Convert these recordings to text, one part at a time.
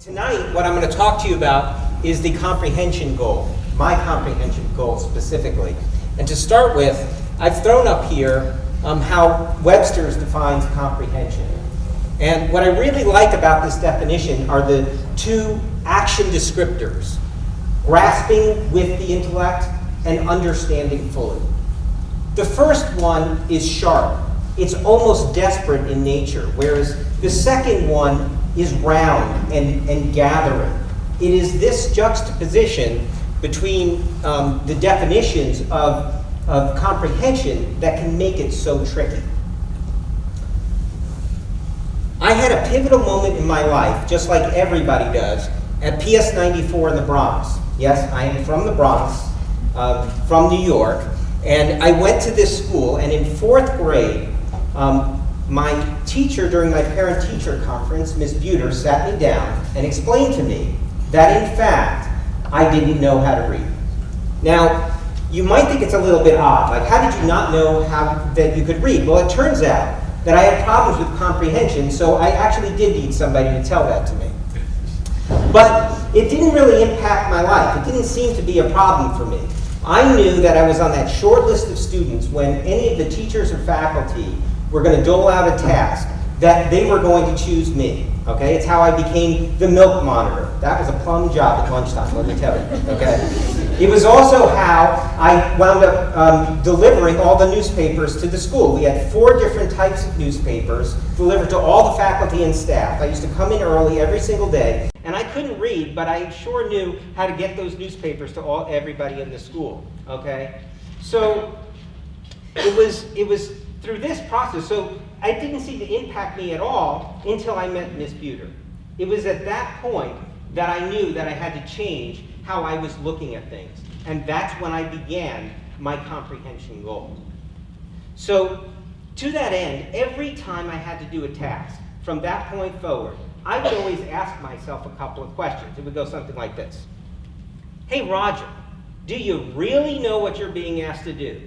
Tonight, what I'm going to talk to you about is the comprehension goal, my comprehension goal specifically. And to start with, I've thrown up here how Webster's defines comprehension. And what I really like about this definition are the two action descriptors, grasping with the intellect and understanding fully. The first one is sharp. It's almost desperate in nature, whereas the second one is round and gathering. It is this juxtaposition between the definitions of comprehension that can make it so tricky. I had a pivotal moment in my life, just like everybody does, at PS 94 in the Bronx. Yes, I am from the Bronx, from New York, and I went to this school, and in 4th grade, my teacher during my parent-teacher conference, Ms. Buter, sat me down and explained to me that in fact, I didn't know how to read. Now, you might think it's a little bit odd, like how did you not know that you could read? Well, it turns out that I had problems with comprehension, so I actually did need somebody to tell that to me. But it didn't really impact my life. It didn't seem to be a problem for me. I knew that I was on that short list of students when any of the teachers or faculty were going to dole out a task, that they were going to choose me. Okay, it's how I became the milk monitor. That was a plum job at lunchtime, let me tell you. Okay, it was also how I wound up delivering all the newspapers to the school. We had 4 different types of newspapers delivered to all the faculty and staff. I used to come in early every single day, and I couldn't read, but I sure knew how to get those newspapers to everybody in the school. Okay, so it was through this process. So I didn't seem to impact me at all until I met Ms. Buter. It was at that point that I knew that I had to change how I was looking at things. And that's when I began my comprehension goal. So to that end, every time I had to do a task, from that point forward, I would always ask myself a couple of questions. It would go something like this. Hey, Roger, do you really know what you're being asked to do?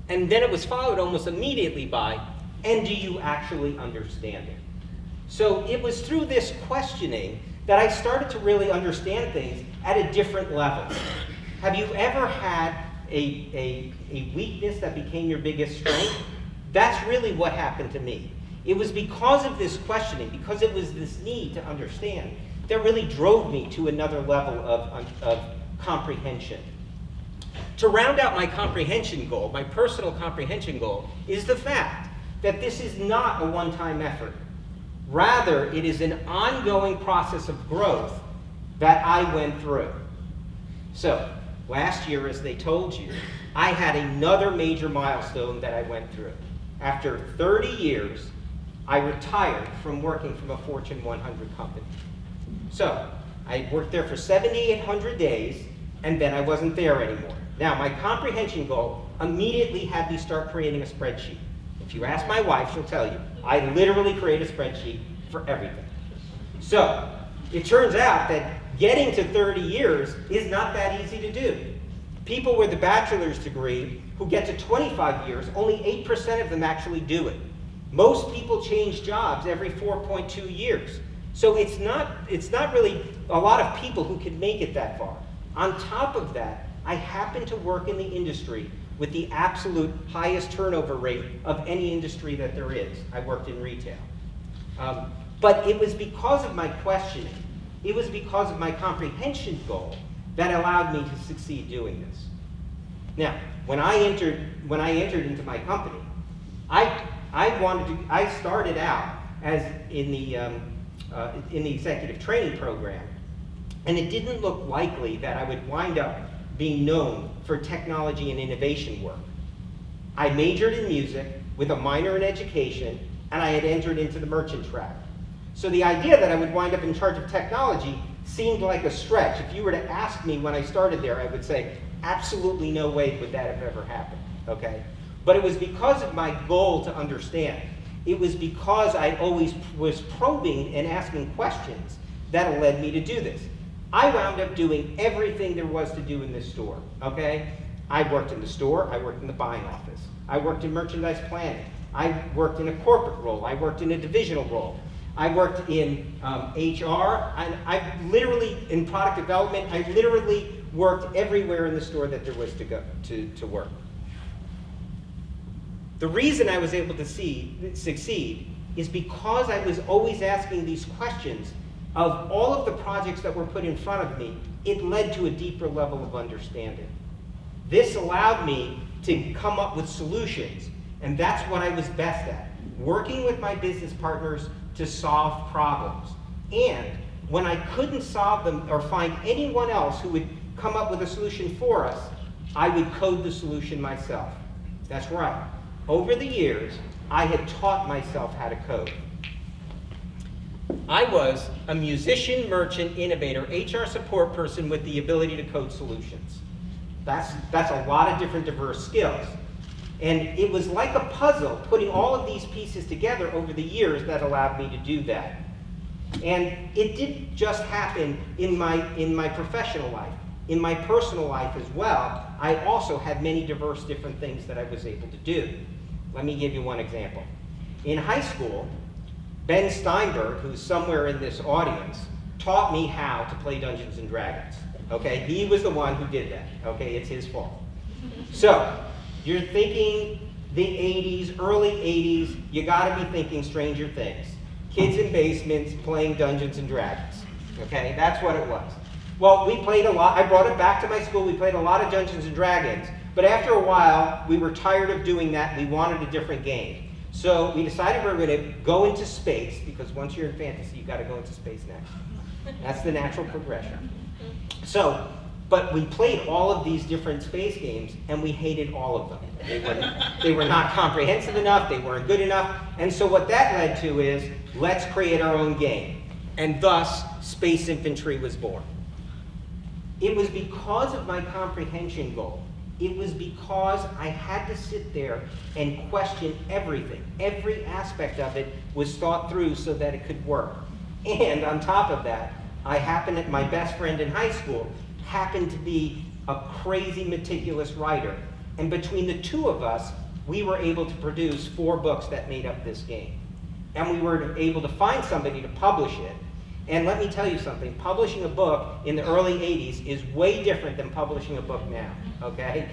And then it was followed almost immediately by, and do you actually understand it? So it was through this questioning that I started to really understand things at a different level. Have you ever had a weakness that became your biggest strength? That's really what happened to me. It was because of this questioning, because it was this need to understand, that really drove me to another level of comprehension. To round out my comprehension goal, my personal comprehension goal, is the fact that this is not a one-time effort. Rather, it is an ongoing process of growth that I went through. So, last year, as they told you, I had another major milestone that I went through. After 30 years, I retired from working from a Fortune 100 company. So, I worked there for 7,800 days, and then I wasn't there anymore. Now, my comprehension goal immediately had me start creating a spreadsheet. If you ask my wife, she'll tell you, I literally create a spreadsheet for everything. So, it turns out that getting to 30 years is not that easy to do. People with a bachelor's degree who get to 25 years, only 8% of them actually do it. Most people change jobs every 4.2 years. So it's not really a lot of people who can make it that far. On top of that, I happen to work in the industry with the absolute highest turnover rate of any industry that there is. I worked in retail. But it was because of my questioning, it was because of my comprehension goal that allowed me to succeed doing this. Now, when I entered into my company, I started out as in the executive training program, and it didn't look likely that I would wind up being known for technology and innovation work. I majored in music with a minor in education, and I had entered into the merchant track. So the idea that I would wind up in charge of technology seemed like a stretch. If you were to ask me when I started there, I would say, absolutely no way would that have ever happened, okay? But it was because of my goal to understand. It was because I always was probing and asking questions that led me to do this. I wound up doing everything there was to do in this store, okay? I worked in the store, I worked in the buying office, I worked in merchandise planning, I worked in a corporate role, I worked in a divisional role. I worked in HR, and I literally, in product development, I literally worked everywhere in the store that there was to go to work. The reason I was able to succeed is because I was always asking these questions. Of all of the projects that were put in front of me, it led to a deeper level of understanding. This allowed me to come up with solutions, and that's what I was best at, working with my business partners to solve problems. And when I couldn't solve them or find anyone else who would come up with a solution for us, I would code the solution myself. That's right. Over the years, I had taught myself how to code. I was a musician, merchant, innovator, HR support person with the ability to code solutions. That's a lot of different diverse skills. And it was like a puzzle, putting all of these pieces together over the years that allowed me to do that. And it didn't just happen in my professional life. In my personal life as well, I also had many diverse different things that I was able to do. Let me give you one example. In high school, Ben Steinberg, who's somewhere in this audience, taught me how to play Dungeons and Dragons. Okay, he was the one who did that. Okay, it's his fault. So, you're thinking the 80s, early 80s, you gotta be thinking Stranger Things. Kids in basements playing Dungeons and Dragons. Okay, that's what it was. Well, we played a lot. I brought it back to my school. We played a lot of Dungeons and Dragons. But after a while, we were tired of doing that. We wanted a different game. So we decided we were going to go into space, because once you're in fantasy, you've got to go into space next. That's the natural progression. So, but we played all of these different space games, and we hated all of them. They were not comprehensive enough, they weren't good enough, and so what that led to is, let's create our own game. And thus, Space Infantry was born. It was because of my comprehension goal. It was because I had to sit there and question everything. Every aspect of it was thought through so that it could work. And on top of that, my best friend in high school happened to be a crazy meticulous writer. And between the two of us, we were able to produce 4 books that made up this game. And we were able to find somebody to publish it. And let me tell you something, publishing a book in the early 80s is way different than publishing a book now, okay?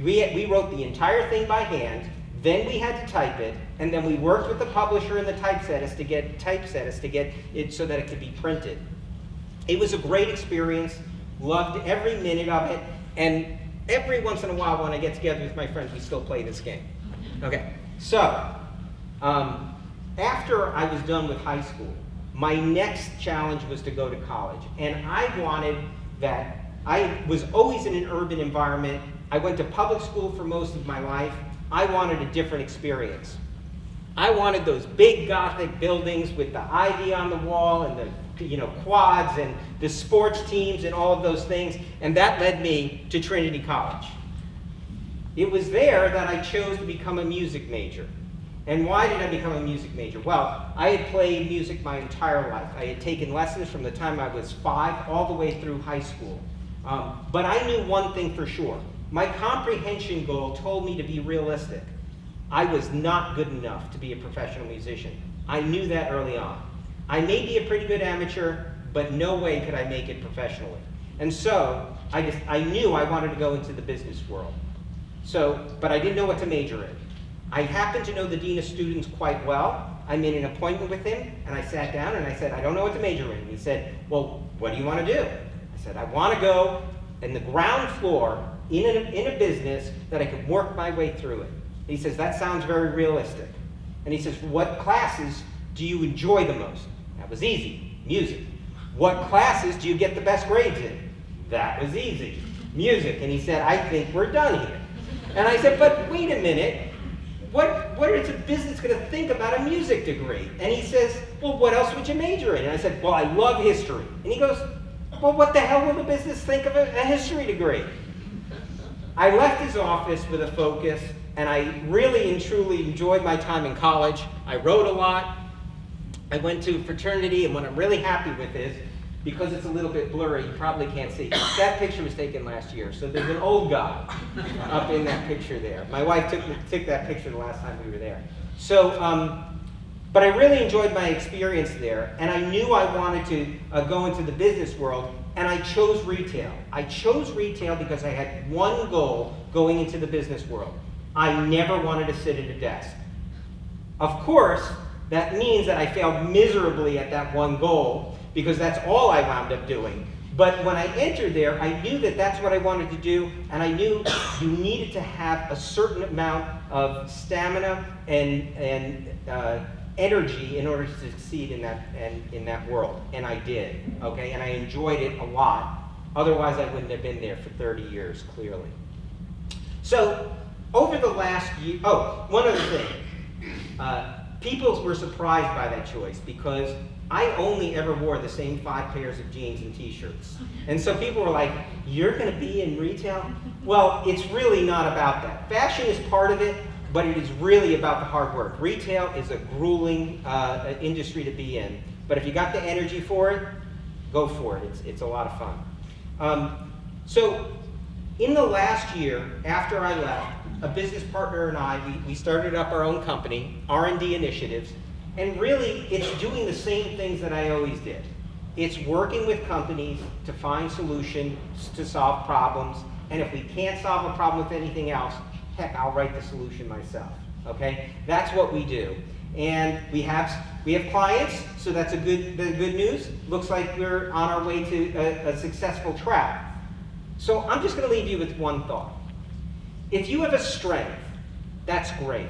We wrote the entire thing by hand, then we had to type it, and then we worked with the publisher and the typesetters to get it so that it could be printed. It was a great experience, loved every minute of it, and every once in a while when I get together with my friends, we still play this game. Okay, so after I was done with high school, my next challenge was to go to college. And I wanted that. I was always in an urban environment. I went to public school for most of my life. I wanted a different experience. I wanted those big Gothic buildings with the ivy on the wall and the quads and the sports teams and all of those things. And that led me to Trinity College. It was there that I chose to become a music major. And why did I become a music major? Well, I had played music my entire life. I had taken lessons from the time I was 5 all the way through high school. But I knew one thing for sure. My comprehension goal told me to be realistic. I was not good enough to be a professional musician. I knew that early on. I may be a pretty good amateur, but no way could I make it professionally. And so, I knew I wanted to go into the business world. But I didn't know what to major in. I happened to know the dean of students quite well. I made an appointment with him, and I sat down and I said, I don't know what to major in. And he said, well, what do you want to do? I said, I want to go in the ground floor in a business that I could work my way through it. And he says, that sounds very realistic. And he says, what classes do you enjoy the most? That was easy, music. What classes do you get the best grades in? That was easy, music. And he said, I think we're done here. And I said, but wait a minute. What is a business going to think about a music degree? And he says, well, what else would you major in? And I said, well, I love history. And he goes, well, what the hell will the business think of a history degree? I left his office with a focus, and I really and truly enjoyed my time in college. I wrote a lot. I went to fraternity, and what I'm really happy with is, because it's a little bit blurry, you probably can't see. That picture was taken last year, so there's an old guy up in that picture there. My wife took that picture the last time we were there. So But I really enjoyed my experience there, and I knew I wanted to go into the business world, and I chose retail. I chose retail because I had one goal going into the business world. I never wanted to sit at a desk. Of course, that means that I failed miserably at that one goal, because that's all I wound up doing. But when I entered there, I knew that that's what I wanted to do, and I knew you needed to have a certain amount of stamina and energy in order to succeed in that world, and I did. Okay, and I enjoyed it a lot. Otherwise, I wouldn't have been there for 30 years, clearly. So, over the last year, one other thing. People were surprised by that choice because I only ever wore the same 5 pairs of jeans and t-shirts. And so people were like, you're going to be in retail? Well, it's really not about that. Fashion is part of it, but it is really about the hard work. Retail is a grueling industry to be in. But if you got the energy for it, go for it. It's a lot of fun. So in the last year, after I left, a business partner and I, we started up our own company, R+D Initiatives, and really it's doing the same things that I always did. It's working with companies to find solutions to solve problems, and if we can't solve a problem with anything else, heck, I'll write the solution myself, okay? That's what we do. And we have clients, so that's the good news. Looks like we're on our way to a successful track. So I'm just gonna leave you with one thought. If you have a strength, that's great.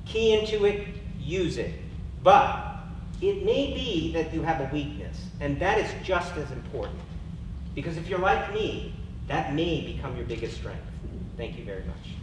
Key into it, use it. But it may be that you have a weakness, and that is just as important. Because if you're like me, that may become your biggest strength. Thank you very much.